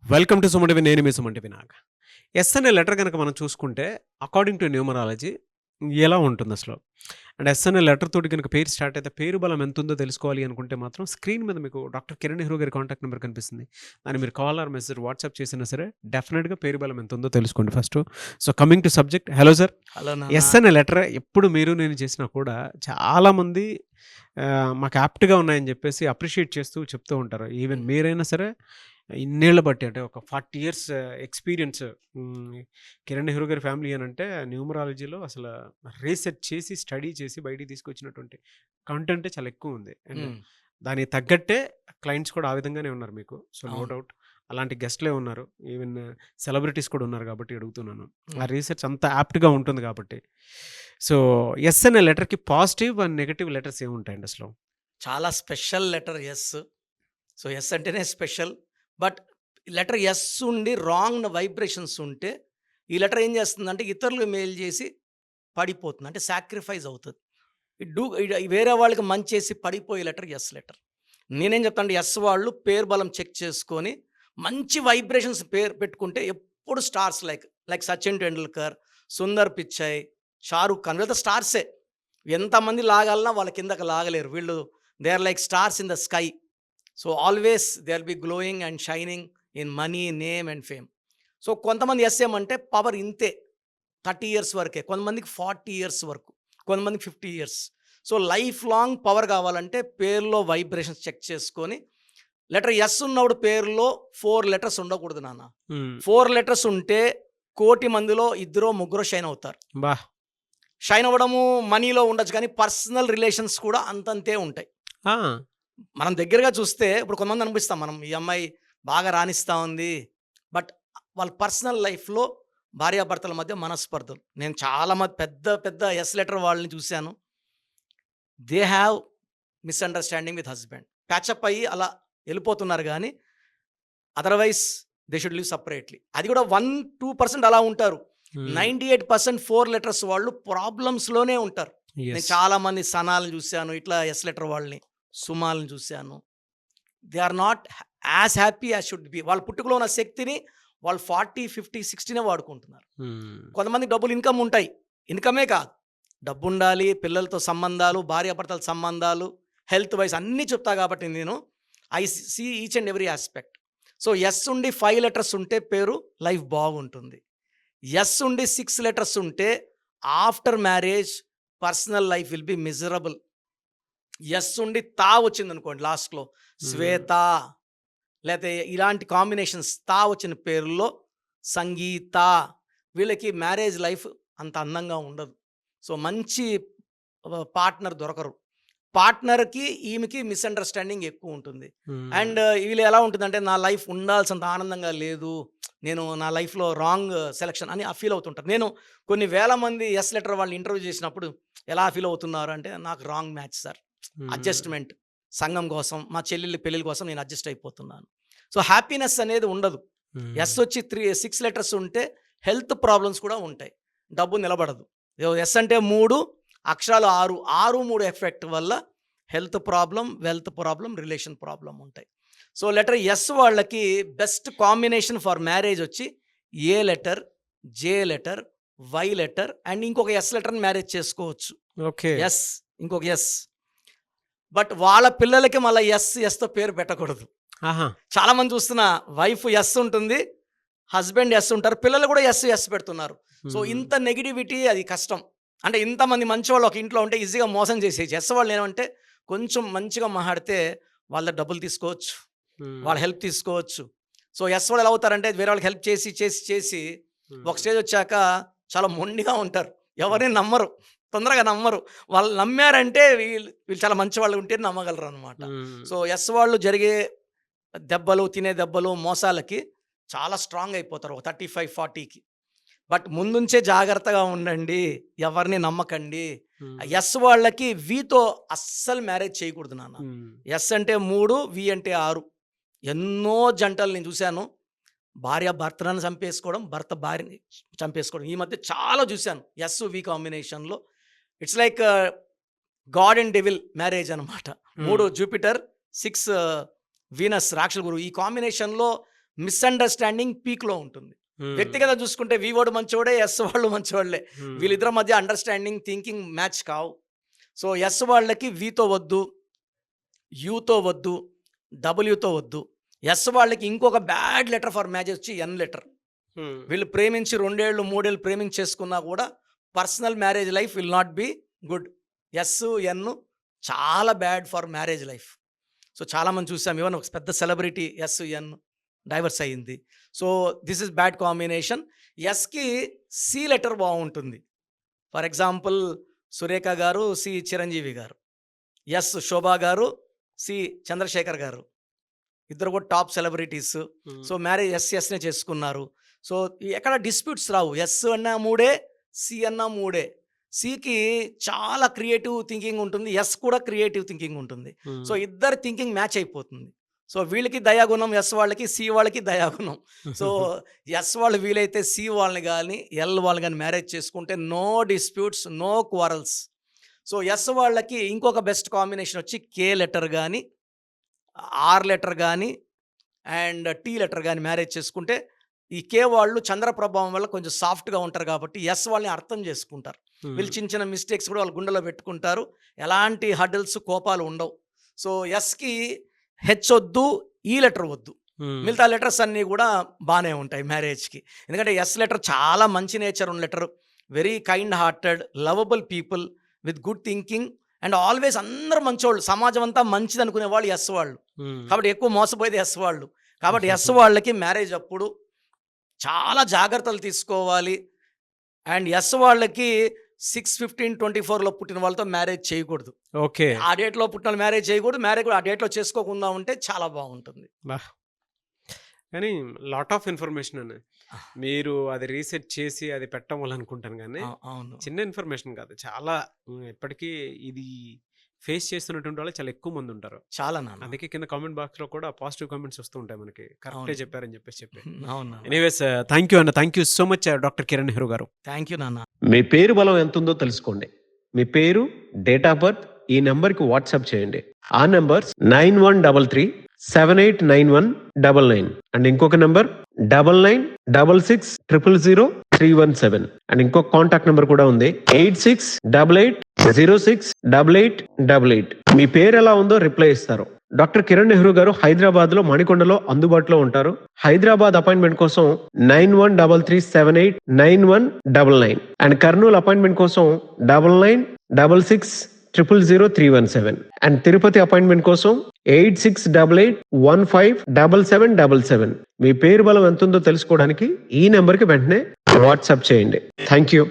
Welcome to Suman TV. నేను మీ Suman TV Nag. Yes అనే letter గనక మనం చూసుకుంటే అకార్డింగ్ టు న్యూమరాలజీ ఎలా ఉంటుంది అసలు? అండ్ ఎస్ అనే లెటర్ తోటి గనుక పేరు స్టార్ట్ అయితే పేరు బలం ఎంతుందో తెలుసుకోవాలి అనుకుంటే మాత్రం స్క్రీన్ మీద మీకు డాక్టర్ కిరణ్ నెహ్రూ గారి కాంటాక్ట్ నెంబర్ కనిపిస్తుంది. దాన్ని మీరు కాల్ ఆర్ మెసేజ్ వాట్సాప్ చేసినా సరే డెఫినెట్‌గా పేరు బలం ఎంతుందో తెలుసుకోండి first. So coming to subject. Hello sir. Hello నాన్న. ఎస్ అనే లెటర్ ఎప్పుడు మీరు నేను చేసినా కూడా చాలామంది మాకు యాప్ట్‌గా ఉన్నాయని చెప్పేసి అప్రిషియేట్ చేస్తూ చెప్తూ ఉంటారు. ఈవెన్ మీరైనా సరే ఇన్నేళ్ల బట్టి అంటే ఒక 40 ఇయర్స్ ఎక్స్‌పీరియన్స్. కిరణ్ నెహ్రూ గారి ఫ్యామిలీ అనంటే న్యూమరాలజీలో అసలు రీసెర్చ్ చేసి, స్టడీ చేసి బయటికి తీసుకొచ్చినటువంటి కంటెంటే చాలా ఎక్కువుంది. అండ్ హ్మ్. దానికి తగ్గట్టే క్లయింట్స్ కూడా ఆ విధంగానే ఉన్నారు మీకు. సో, నో అవును. డౌట్ అలాంటి గెస్ట్‌లే ఉన్నారు. ఈవెన్ సెలబ్రిటీస్ కూడా ఉన్నారు కాబట్టి అడుగుతున్నాను. ఆ హ్మ్. రీసెర్చ్ అంత యాప్ట్‌గా ఉంటుంది కాబట్టి. సో, ఎస్ అనే లెటర్‌కి పాజిటివ్ అండ్ నెగెటివ్ లెటర్స్ ఏముంటాయండి అసలు? చాలా special letter S. So, S అంటేనే స్పెషల్. బట్ లెటర్ ఎస్ ఉండి రాంగ్ వైబ్రేషన్స్ ఉంటే, ఈ లెటర్ ఏం చేస్తుందంటే ఇతరులకు మేలు చేసి పడిపోతుంది. అంటే సాక్రిఫైస్ అవుతది. వేరే వాళ్ళకి మంచి చేసి పడిపోయే లెటర్ ఎస్ లెటర్. నేనేం చెప్తానంటే ఎస్ వాళ్ళు పేరు బలం చెక్ చేసుకొని మంచి వైబ్రేషన్స్ పేరు పెట్టుకుంటే ఎప్పుడు స్టార్స్ లైక్ సచిన్ టెండూల్కర్, సుందర్ పిచ్చై, షారుఖ్ ఖాన్ వీళ్ళంతా స్టార్సే. ఎంతమంది లాగాలన్నా వాళ్ళ కిందకి లాగలేరు. వీళ్ళు they are like stars in the sky. So, always they will be glowing and shining in money, name and fame. So, కొంతమంది ఎస్ ఏమంటే పవర్ ఇంతే 30 ఇయర్స్ వరకే. కొంతమందికి 40 ఇయర్స్ వరకు. కొంతమందికి 50 years. So, life long power కావాలంటే పేరులో వైబ్రేషన్స్ చెక్ చేసుకొని లెటర్ ఎస్ ఉన్నప్పుడు పేరులో 4 లెటర్స్ ఉండకూడదు నాన్న. హ్మ్. 4 లెటర్స్ ఉంటే కోటి మందిలో ఇద్దరో, ముగ్గురో షైన్ అవుతారు. అబ్బా! షైన్ అవ్వడము మనీలో ఉండొచ్చు కానీ పర్సనల్ రిలేషన్స్ కూడా అంతంతే ఉంటాయి. ఆ! మనం దగ్గరగా చూస్తే ఇప్పుడు కొంతమంది అనిపిస్తాం మనం ఈ అమ్మాయి బాగా రాణిస్తా ఉంది. బట్ వాళ్ళ పర్సనల్ లైఫ్‌లో భార్యాభర్తల మధ్య మనస్పర్ధలు. నేను చాలా మంది పెద్ద పెద్ద యెస్ లెటర్ వాళ్ళని చూసాను. They have misunderstanding with husband. Patch up అయ్యి అలా ఎళ్ళిపోతున్నారు గానీ, otherwise they should live separately. అది కూడా 1, 2% అలా ఉంటారు. హ్మ్. 98% 4 లెటర్స్ వాళ్ళు ప్రాబ్లమ్స్‌లోనే ఉంటారు. నేను యెస్. చాలా మంది సనాల్ని చూసాను. ఇట్లా యెస్ లెటర్ వాళ్ళని, సుమాల్ని చూసాను. They are not as happy as should be. వాళ్ళ పుట్టుకలో ఉన్న శక్తిని వాళ్ళు 40, 50, 60నే వాడుకుంటున్నారు. హ్మ్. కొంతమంది డబ్బులు ఇన్‌కమ్ ఉంటాయి. ఇన్‌కమే కాదు. డబ్బుండాలి, పిల్లలతో సంబంధాలు, భార్యాభర్తల సంబంధాలు, హెల్త్ వైస్ అన్నీ చెప్తా కాబట్టి నేను I see each and every aspect. So, S ఉండి 5 లెటర్స్ ఉంటే పేరు లైఫ్ బాగుంటుంది. యెస్ ఉండి 6 లెటర్స్ ఉంటే after marriage personal life will be miserable. Yes ఉండి తా వచ్చిందనుకోండి లాస్ట్‌లో హ్మ్. శ్వేత లేతే ఇలాంటి కాంబినేషన్స్ తా వచ్చిన పేరుల్లో సంగీత వీళ్ళకి మ్యారేజ్ లైఫ్ అంత అందంగా ఉండదు. సో, మంచి పార్ట్నర్ దొరకరు. పార్ట్నర్‌కి, ఈమెకి మిస్‌అండర్‌స్టాండింగ్ ఎక్కువుంటుంది. హ్మ్. అండ్ వీళ్ళు ఎలా ఉంటుందంటే, నా లైఫ్ ఉండాల్సినంత ఆనందంగా లేదు. నేను నా లైఫ్‌లో రాంగ్ సెలక్షన్ అని ఫీల్ అవుతుంటారు. నేను కొన్ని వేల మంది యెస్ లెటర్ వాళ్ళని ఇంటర్వ్యూ చేసినప్పుడు ఎలా ఫీల్ అవుతున్నారు అంటే, నాకు రాంగ్ మ్యాచ్ సార్. హ్మ్. అడ్జస్ట్‌మెంట్. సంఘం కోసం, మా చెల్లెలి పెళ్ళిళ్ళ కోసం నేను అడ్జస్ట్ అయిపోతున్నాను. సో, హ్యాపీనెస్ అనేది ఉండదు. హ్మ్. ఎస్ వచ్చి 6 లెటర్స్ ఉంటే హెల్త్ ప్రాబ్లమ్స్ కూడా ఉంటాయి. డబ్బు నిలబడదు. ఎస్ అంటే 3 అక్షరాలు 6. 6, 3 ఎఫెక్ట్ వల్ల health problem, wealth problem, relation problem ఉంటాయి. సో, లెటర్ ఎస్ వాళ్ళకి బెస్ట్ కాంబినేషన్ ఫర్ మ్యారేజ్ వచ్చి A letter, J letter, Y letter and ఇంకొక ఎస్ లెటర్‌ని మ్యారేజ్ చేసుకోవచ్చు. ఓకే. ఎస్, ఇంకొక ఎస్. బట్ వాళ్ళ పిల్లలకి మళ్ళా యెస్‌తో పేరు పెట్టకూడదు. ఆహా! చాలామంది చూస్తున్నా వైఫ్ యెస్ ఉంటుంది. హస్బెండ్ యెస్ ఉంటారు. పిల్లలు కూడా యెస్ పెడుతున్నారు. సో, హ్మ్. ఇంత నెగటివిటీ అది కష్టం. అంటే ఇంతమంది మంచివాళ్ళు ఒక ఇంట్లో ఉంటే ఈజీగా మోసం చేసేయొచ్చు. యెస్ వాళ్ళు ఏమంటే కొంచెం మంచిగా మాట్లాడితే వాళ్ళ డబ్బులు తీసుకోవచ్చు. హ్మ్. వాళ్ళ హెల్ప్ తీసుకోవచ్చు. సో, యెస్ వాళ్ళు ఎలా అవుతారంటే వేరే వాళ్ళకి హెల్ప్ చేసి ఒక హ్మ్. స్టేజ్ వచ్చాక చాలా మొండిగా ఉంటారు. ఎవరిని నమ్మరు. తొందరగా నమ్మరు. వాళ్ళు నమ్మారంటే వీళ్ళు వీళ్ళు చాలా మంచివాళ్ళు ఉంటేనే నమ్మగలరనమాట. హ్మ్. సో, యెస్ వాళ్ళు జరిగే దెబ్బలు, తినే దెబ్బలు, మోసాలకి చాలా స్ట్రాంగ్ అయిపోతారు. ఒక 35, 40కి. బట్ ముందుంచే జాగ్రత్తగా ఉండండి. ఎవరిని నమ్మకండి. హ్మ్. యెస్ వాళ్ళకి వితో అస్సలు మ్యారేజ్ చేయకూడదు నాన్న. హ్మ్. యెస్ అంటే 3, వి అంటే 6. ఎన్నో జంటలు నేను చూసాను. భార్య భర్తలను చంపేసుకోవడం, భర్త భార్యని చంపేసుకోవడం. ఈ మధ్య చాలా చూసాను. యెస్, వి కాంబినేషన్‌లో. It's like God and devil marriage అనమాట. 3 హ్మ్. జూపిటర్, 6 వీనస్ రాక్షస గురువు. ఈ కాంబినేషన్‌లో మిస్అండర్‌స్టాండింగ్ పీక్‌లో ఉంటుంది. వ్యక్తిగతంగా చూసుకుంటే వి వాడు మంచోడే, ఎస్ వాళ్ళు మంచోళ్ళే. వీళ్ళిద్దరి మధ్య అండర్‌స్టాండింగ్, థింకింగ్ మ్యాచ్ కావు. సో, ఎస్ వాళ్ళకి వితో వద్దు, యూతో వద్దు, డబ్ల్యూతో వద్దు. ఎస్ వాళ్ళకి ఇంకొక బ్యాడ్ లెటర్ ఫర్ మ్యారేజ్ వచ్చి ఎన్ లెటర్. వీళ్ళు ప్రేమించి 2 ఏళ్ళు 3 ఏళ్ళు ప్రేమించేసుకున్నా కూడా personal marriage life will not be good. S, N చాలా bad for marriage life. So, చాలామంది చూసాం. ఈవెన్ ఒక పెద్ద సెలబ్రిటీ ఎస్, ఎన్ డైవర్స్ అయ్యింది. So, this is bad combination. ఎస్కి సి లెటర్ బాగుంటుంది. For example Surekha garu, C Chiranjeevi గారు. ఎస్ శోభా గారు, సి చంద్రశేఖర్ గారు. ఇద్దరు కూడా టాప్ సెలబ్రిటీస్. సో, మ్యారేజ్ ఎస్నే చేసుకున్నారు. సో, ఎక్కడ డిస్ప్యూట్స్ రావు. ఎస్ అన్నా 3, సి అన్నా 3. సికి చాలా క్రియేటివ్ థింకింగ్ ఉంటుంది, ఎస్ కూడా క్రియేటివ్ థింకింగ్ ఉంటుంది. సో, ఇద్దరు థింకింగ్ మ్యాచ్ అయిపోతుంది. సో, వీళ్ళకి దయాగుణం ఎస్ వాళ్ళకి, సి వాళ్ళకి దయాగుణం. సో, ఎస్ వాళ్ళు వీలైతే సి వాళ్ళని కానీ ఎల్ వాళ్ళని కానీ మ్యారేజ్ చేసుకుంటే no disputes, no quarrels. So, S వాళ్ళకి ఇంకొక బెస్ట్ కాంబినేషన్ వచ్చి కే లెటర్ కానీ, ఆర్ లెటర్ కానీ అండ్ టీ లెటర్ కానీ మ్యారేజ్ చేసుకుంటే, ఈ కే వాళ్ళు చంద్ర ప్రభావం వల్ల కొంచెం సాఫ్ట్గా ఉంటారు కాబట్టి ఎస్ వాళ్ళని అర్థం చేసుకుంటారు. వీళ్ళు చిన్న చిన్న మిస్టేక్స్ కూడా వాళ్ళ గుండెలో పెట్టుకుంటారు. ఎలాంటి హడల్స్, కోపాలు ఉండవు. సో, ఎస్కి హెచ్ వద్దు, ఈ లెటర్ వద్దు. మిగతా లెటర్స్ అన్నీ కూడా బాగానే ఉంటాయి మ్యారేజ్కి. ఎందుకంటే ఎస్ లెటర్ చాలా మంచి నేచర్ ఉన్న letter, very kind hearted, lovable people with good thinking and always అందరూ మంచోళ్ళు. సమాజం అంతా మంచిది అనుకునే వాళ్ళు ఎస్ వాళ్ళు. కాబట్టి ఎక్కువ మోసపోయేది ఎస్ వాళ్ళు. కాబట్టి ఎస్ వాళ్ళకి మ్యారేజ్ అప్పుడు చాలా జాగ్రత్తలు తీసుకోవాలి. అండ్ ఎస్ వాళ్ళకి 6/15/24లో పుట్టిన వాళ్ళతో మ్యారేజ్ చేయకూడదు. ఓకే. ఆ డేట్లో పుట్టిన వాళ్ళు మ్యారేజ్ చేయకూడదు. మ్యారేజ్ కూడా ఆ డేట్లో చేసుకోకుండా ఉంటే చాలా బాగుంటుంది. కానీ లాట్ ఆఫ్ ఇన్ఫర్మేషన్ అని మీరు అది రీసెర్చ్ చేసి అది పెట్టడం వల్ల అనుకుంటాను. కానీ అవును, చిన్న ఇన్ఫర్మేషన్ కాదు, చాలా ఇప్పటికీ ఇది ఫేస్ చేస్తున్నటువంటి వాళ్ళు చాలా ఎక్కువ మంది ఉంటారు. చాలా నాన్న. అందుకే కింద కామెంట్ బాక్స్ లో కూడా పాజిటివ్ కామెంట్స్ వస్తూ ఉంటాయి మనకి, కరెక్టే చెప్పారని చెప్పి. అవును. ఎనీవేస్, థ్యాంక్ యూ అన్న, thank you so much doctor Kiran Nehru garu. Thank you నాన్న. మీ పేరు బలం ఎంత ఉందో తెలుసుకోండి. మీ పేరు, డేట్ ఆఫ్ బర్త్ ఈ నెంబర్కి వాట్సాప్ చేయండి. ఆ నెంబర్ 9133789199 అండ్ ఇంకొక నెంబర్ 9966000317 అండ్ ఇంకొక కాంటాక్ట్ నెంబర్ కూడా ఉంది 8688068888. మీ పేరు ఎలా ఉందో రిప్లై ఇస్తారు. డాక్టర్ కిరణ్ నెహ్రూ గారు హైదరాబాద్ లో మణికొండలో అందుబాటులో ఉంటారు. హైదరాబాద్ అపాయింట్మెంట్ కోసం 9133789199 అండ్ కర్నూలు అపాయింట్మెంట్ కోసం 9966000317 అండ్ తిరుపతి అపాయింట్మెంట్ కోసం 8688157777. మీ పేరు బలం ఎంత ఉందో తెలుసుకోవడానికి ఈ నెంబర్కి వెంటనే వాట్సాప్ చేయండి. Thank you.